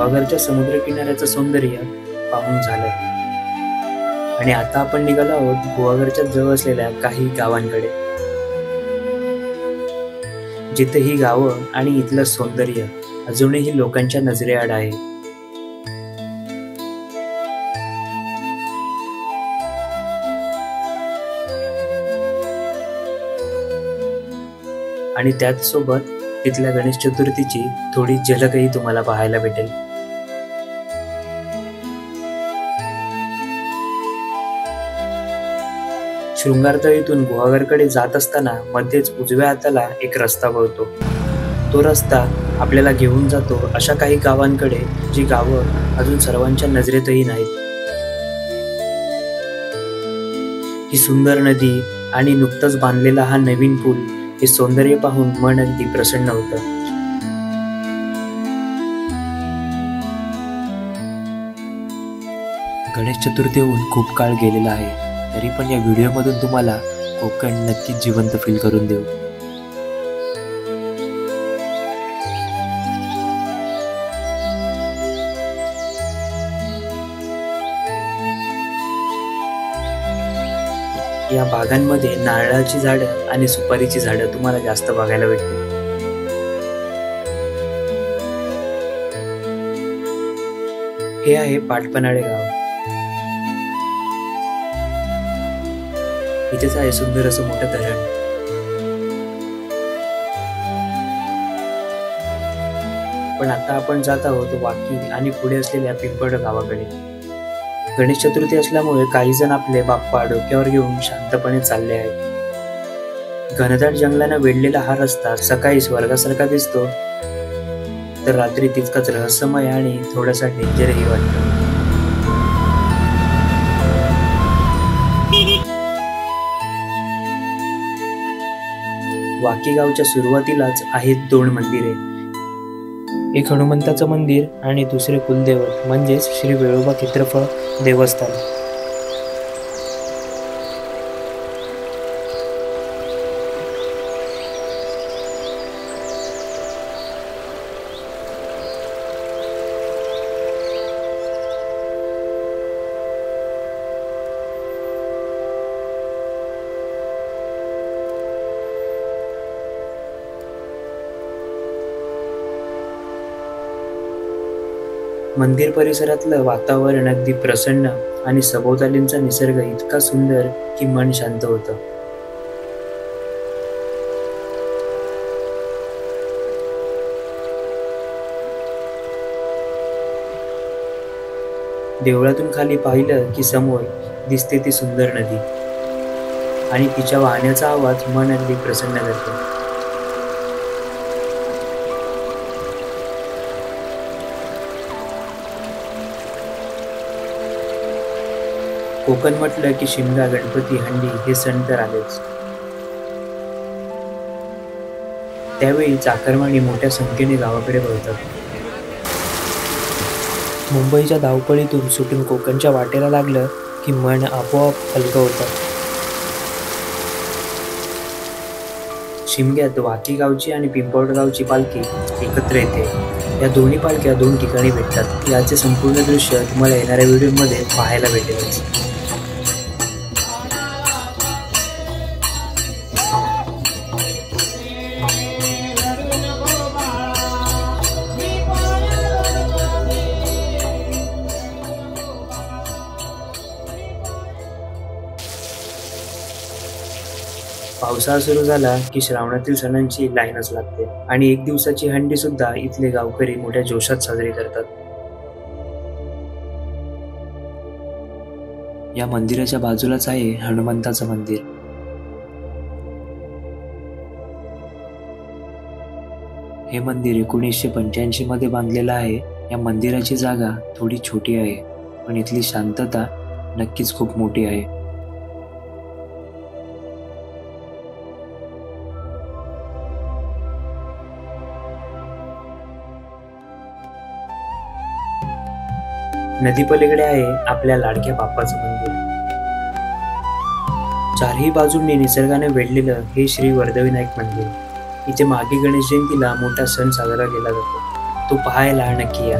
गुहागरच्या समुद्र किनाऱ्याचं सौंदर्य पाहून झालं आणि आता आपण निघालो आहोत गुहागरच्या जवळ असलेल्या काही गावांकडे, जिथे ही गावं आणि इथलं सौंदर्य अजूनही लोकांच्या नजरेआड आहे. आणि त्याच सोबत तिथल्या गणेश चतुर्थीची थोडी झलकही तुम्हाला पाहायला भेटेल. शृंगारतळीतून गुहागरकडे जात असताना मध्येच उजव्या हाताला एक रस्ता वळतो. तो रस्ता आपल्याला घेऊन जातो अशा काही गावांकडे, जी गावं अजून सर्वांच्या नजरेतही नाहीत. ही सुंदर नदी आणि नुकताच बांधलेला हा नवीन पूल, हे सौंदर्य पाहून मन अगदी प्रसन्न होतं. गणेश चतुर्थी होऊन खूप काळ गेलेला आहे, तरी पण या व्हिडिओमधून तुम्हाला कोकण नक्कीच जिवंत फील करून देऊ. या बागांमध्ये नारळाची झाडं आणि सुपारीची झाडं तुम्हाला जास्त बघायला भेटतील. हे आहे पाटपनाळे गाव. इथेच आहे सुंदर असं मोठं धरण. पण आता आपण जात आहोत वाकी आणि पुढे असलेल्या पिंपळ गावाकडे. गणेश चतुर्थी असल्यामुळे काही जण आपले बाप्पा डोक्यावर घेऊन शांतपणे चालले आहेत. घनदाट जंगलानं वेढलेला हा रस्ता सकाळी स्वर्गासारखा दिसतो, तर रात्री तितकाच रहस्यमय आणि थोडासा डेंजरही वाटतो. वाकी गावच्या सुरुवातीलाच आहेत 2 मंदिरे. एक हनुमंताचं मंदिर आणि दुसरे कुलदैवत म्हणजेच श्री वेळोबा क्षेत्रफळ देवस्थान. मंदिर परिसरातलं वातावरण अगदी प्रसन्न आणि सभोवतालींचा निसर्ग इतका सुंदर की मन शांत होतं. देवळातून खाली पाहिलं की समोर दिसते ती सुंदर नदी आणि तिच्या वाहण्याचा आवाज मन अगदी प्रसन्न करतो. कोकण म्हटलं की शिमगा, गणपती, हंडी हे सण तर आलेच. त्यावेळी चाकरमानी मोठ्या संख्येने गावाकडे वळतात. मुंबईच्या धावपळीतून सुटून कोकणच्या वाटेला लागलं की मन आपोआप हलकं होतं. शिमग्यात वाकी गावची आणि पिंपवड गावची पालखी एकत्र येते. या दोन्ही पालख्या 2 ठिकाणी भेटतात. याचे संपूर्ण दृश्य तुम्हाला येणाऱ्या व्हिडिओमध्ये पाहायला भेटेलच. पावसाळा सुरू झाला की श्रावणातील सणांची लाईनच लागते आणि 1 दिवसाची हंडी सुद्धा इथले गावकरी मोठ्या जोशात साजरी करतात. या मंदिराच्या बाजूलाच आहे हनुमंताचं मंदिर. हे मंदिर 1985 मध्ये बांधलेलं आहे. या मंदिराची जागा थोडी छोटी आहे, पण इथली शांतता नक्कीच खूप मोठी आहे. नदीपलीकडे आहे आपल्या लाडक्या बाप्पाचं मंदिर. चारही बाजूंनी निसर्गाने वेढलेलं हे श्री वरदविनायक मंदिर. इथे मागे गणेश जयंतीला मोठा सण साजरा केला जातो. तो पाहायला नक्की या.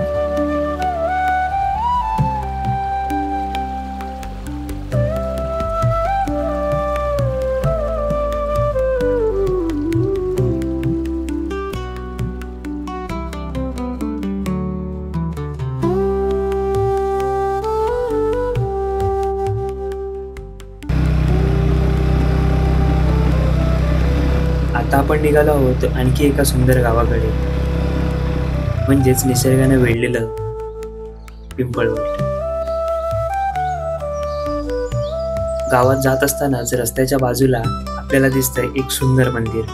आता आपण निघालो आहोत आणखी एका सुंदर गावाकडे, म्हणजेच निसर्गाने वेढलेलं पिंपळवट. गावात जात असतानाच रस्त्याच्या बाजूला आपल्याला दिसतंय एक सुंदर मंदिर.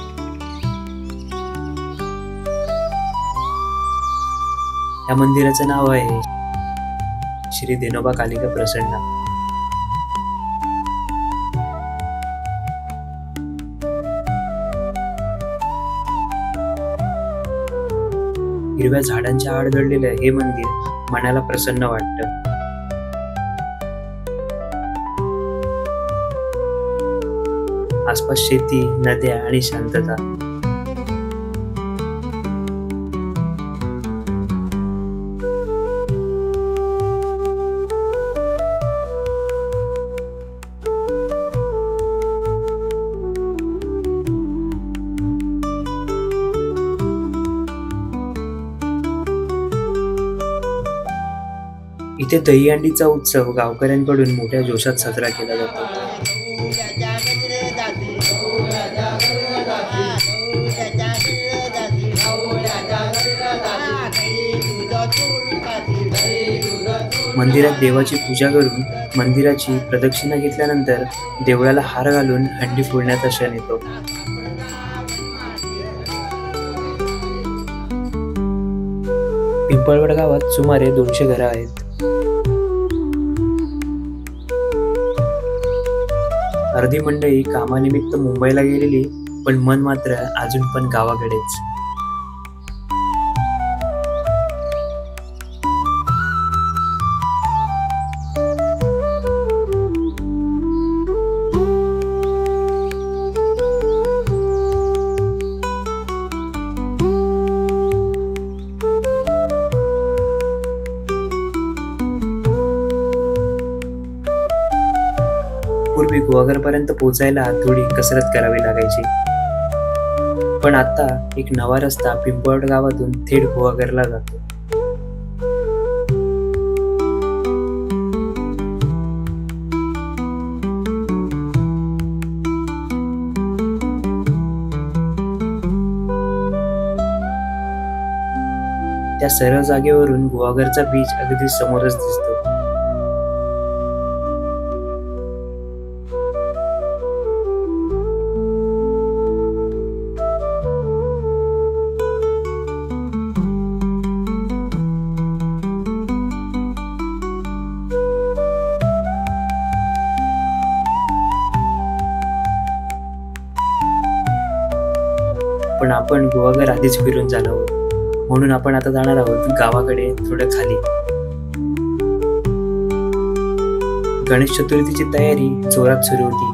या मंदिराचं नाव आहे श्री देनोबा कालिका प्रसन्ना. हिरव्या झाडांच्या आड दडलेलं हे मंदिर मनाला प्रसन्न वाटतं. आसपास शेती, नद्या आणि शांतता. इथे दहीहंडीचा उत्सव गावकऱ्यांकडून मोठ्या जोशात साजरा केला जातो. मंदिरात देवाची पूजा करून मंदिराची प्रदक्षिणा घेतल्यानंतर देवळाला हार घालून हंडी फोडण्याचा क्षण येतो. पिंपळवड गावात सुमारे 200 घरं आहेत. अर्धी मंडळी कामानिमित्त मुंबईला गेलेली, पण मन मात्र अजून पण गावाकडेच. पूर्वी गुहागरपर्यंत पोहोचायला थोडी कसरत करावी लागायची, पण आता एक नवा रस्ता पिंपळवड गावातून थेट गुहागरला जातो. त्या सरळ जागेवरून गुहागरचा बीच अगदी समोरच दिसतो. पण आपण गुहागर आधीच फिरून झालो आहोत, म्हणून आपण आता जाणार आहोत गावाकडे थोडं खाली. गणेश चतुर्थीची तयारी जोरात सुरू होती.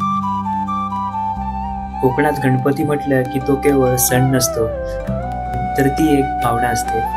कोकणात गणपती म्हटलं की तो केवळ सण नसतो, तर ती एक भावना असते.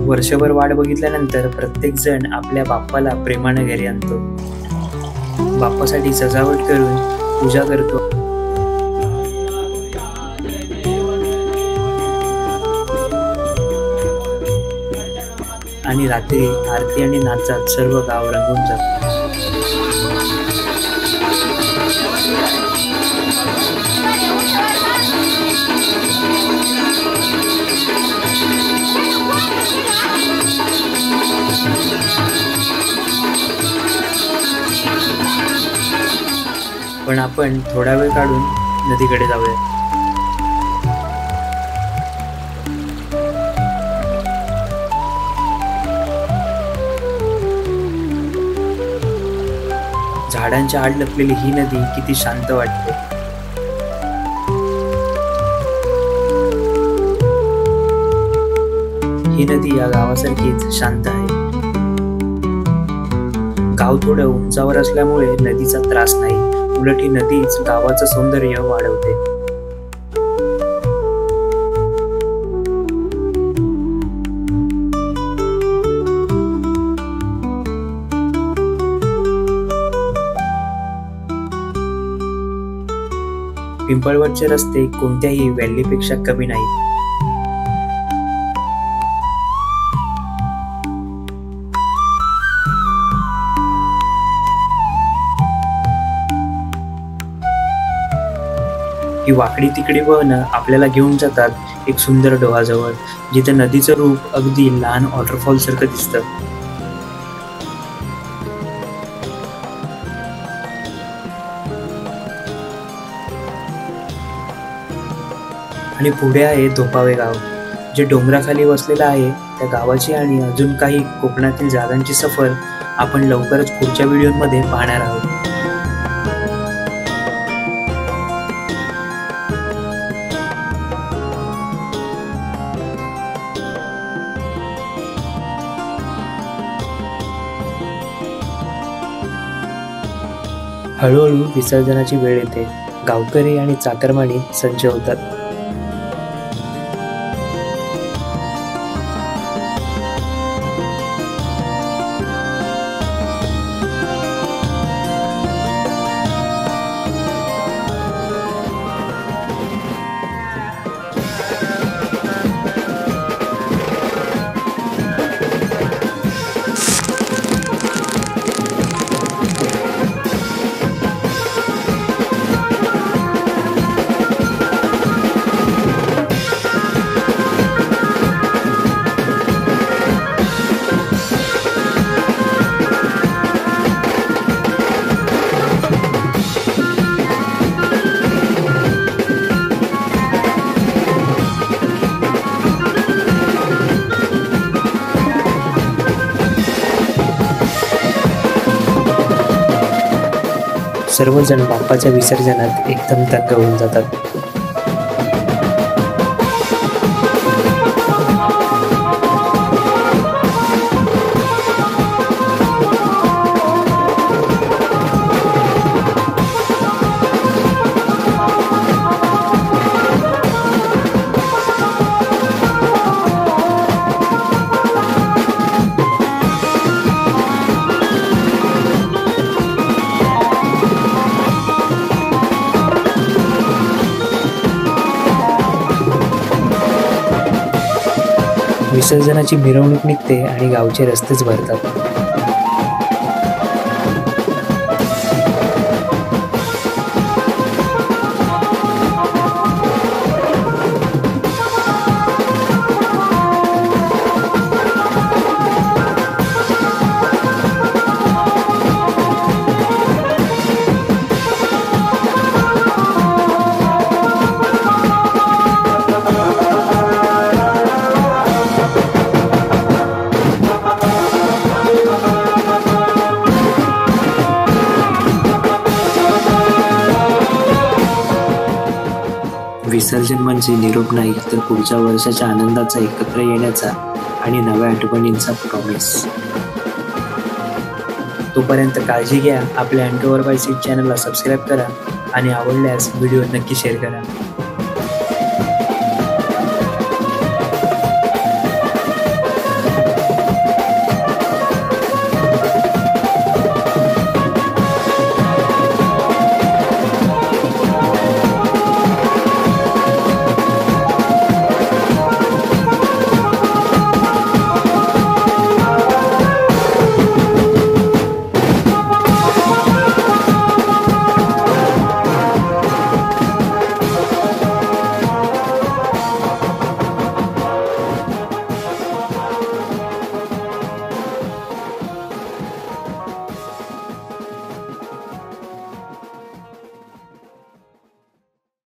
वर्षभर वाट बघितल्यानंतर प्रत्येक जण आपल्या बाप्पाला प्रेमाने घरी आणतो. बाप्पासाठी सजावट करून पूजा करतो. आणि रात्री आरती आणि नाचात सर्व गाव रंगून जातं. पण आपण थोडा वेळ काढून नदीकडे जाऊया. झाडांच्या आड लपलेली ही नदी किती शांत वाटते. ही नदी या गावासारखीच शांत आहे. गाव थोडं उंचावर असल्यामुळे नदीचा त्रास नाही, उलट ही नदीच गावाचं सौंदर्य वाढवते. पिंपळवडचे रस्ते कोणत्याही व्हॅलीपेक्षा कमी नाहीत. ही वाकडी तिकडी वाहनं आपल्याला घेऊन जातात एक सुंदर डोहाजवळ, जिथे नदीचं रूप अगदी लहान वॉटरफॉल सारखं दिसतं. आणि पुढे आहे धोपावे गाव, जे डोंगराखाली वसलेलं आहे. त्या गावाची आणि अजून काही कोकणातील जागांची सफर आपण लवकरच पुढच्या व्हिडिओमध्ये पाहणार आहोत. हळूहळू विसर्जनाची वेळ येते. गावकरी आणि चाकरमानी सज्ज होतात. सर्वजण बाप्पाच्या विसर्जनात एकदम तग होऊन जातात. विसर्जनाची मिरवणूक निघते आणि गावचे रस्तेच भरतात. विसर्जन म्हणजे निरोप नाही, तर पुढच्या वर्षाच्या आनंदाचा, एकत्र येण्याचा आणि नव्या आठवणींचा प्रॉमिस. तोपर्यंत काळजी घ्या. आपल्या अँटोवर बाय सीट चॅनलला सबस्क्राईब करा आणि आवडल्यास व्हिडिओ नक्की शेअर करा.